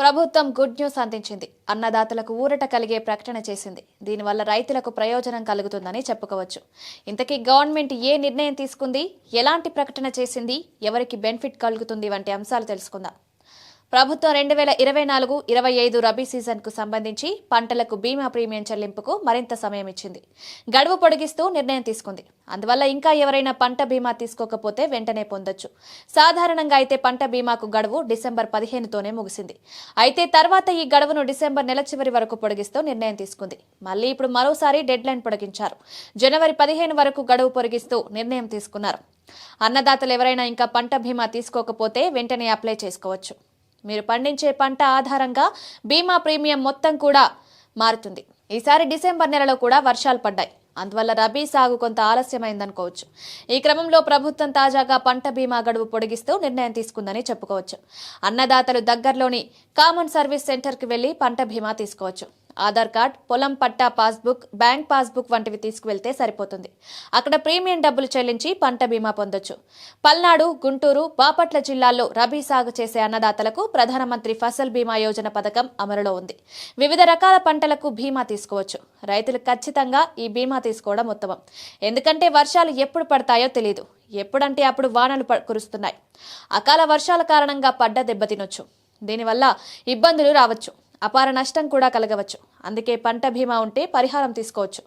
ప్రభుత్వం good news అందించింది. అన్నదాతలకు ఊరట కలిగే ప్రకటన చేసింది. దీనివల్ల రైతులకు ప్రయోజనం కలుగుతుందని చెప్పుకోవచ్చు. ఇంతకీ గవర్నమెంట్ ఏ నిర్ణయం తీసుకుంది, ఎలాంటి ప్రకటన చేసింది, ఎవరికి బెనిఫిట్ కలుగుతుంది వంటి అంశాలు తెలుసుకుందాం. ప్రభుత్వం 2024-25 రబీ సీజన్కు సంబంధించి పంటలకు బీమా ప్రీమియం చెల్లింపుకు మరింత సమయం ఇచ్చింది. గడువు పొడిగిస్తూ నిర్ణయం తీసుకుంది. అందువల్ల ఇంకా ఎవరైనా పంట బీమా తీసుకోకపోతే వెంటనే పొందొచ్చు. సాధారణంగా అయితే పంట బీమాకు గడువు డిసెంబర్ 15తోనే ముగిసింది. అయితే తర్వాత ఈ గడువును డిసెంబర్ నెల చివరి వరకు పొడిగిస్తూ నిర్ణయం తీసుకుంది. మళ్లీ ఇప్పుడు మరోసారి డెడ్ లైన్ పొడిగించారు. జనవరి 15 వరకు గడువు పొడిగిస్తూ నిర్ణయం తీసుకున్నారు. అన్నదాతలు ఎవరైనా ఇంకా పంట బీమా తీసుకోకపోతే వెంటనే అప్లై చేసుకోవచ్చు. మీరు పండించే పంట ఆధారంగా బీమా ప్రీమియం మొత్తం కూడా మారుతుంది. ఈసారి డిసెంబర్ నెలలో కూడా వర్షాలు పడ్డాయి. అందువల్ల రబీ సాగు కొంత ఆలస్యమైందనుకోవచ్చు. ఈ క్రమంలో ప్రభుత్వం తాజాగా పంట బీమా గడువు పొడిగిస్తూ నిర్ణయం తీసుకుందని చెప్పుకోవచ్చు. అన్నదాతలు దగ్గరలోని కామన్ సర్వీస్ సెంటర్కి వెళ్లి పంట బీమా తీసుకోవచ్చు. ఆధార్ కార్డ్, పొలం పట్టా పాస్బుక్, బ్యాంక్ పాస్బుక్ వంటివి తీసుకువెళ్తే సరిపోతుంది. అక్కడ ప్రీమియం డబ్బులు చెల్లించి పంట బీమా పొందొచ్చు. పల్నాడు, గుంటూరు, బాపట్ల జిల్లాల్లో రబీ సాగు చేసే అన్నదాతలకు ప్రధానమంత్రి ఫసల్ బీమా యోజన పథకం అమలులో ఉంది. వివిధ రకాల పంటలకు బీమా తీసుకోవచ్చు. రైతులు ఖచ్చితంగా ఈ బీమా తీసుకోవడం ఉత్తమం. ఎందుకంటే వర్షాలు ఎప్పుడు పడతాయో తెలియదు. ఎప్పుడంటే అప్పుడు వానలు కురుస్తున్నాయి. అకాల వర్షాల కారణంగా పడ్డ దెబ్బతినొచ్చు. దీనివల్ల ఇబ్బందులు రావచ్చు. అపార నష్టం కూడా కలగవచ్చు. అందుకే పంట బీమా ఉంటే పరిహారం తీసుకోవచ్చు.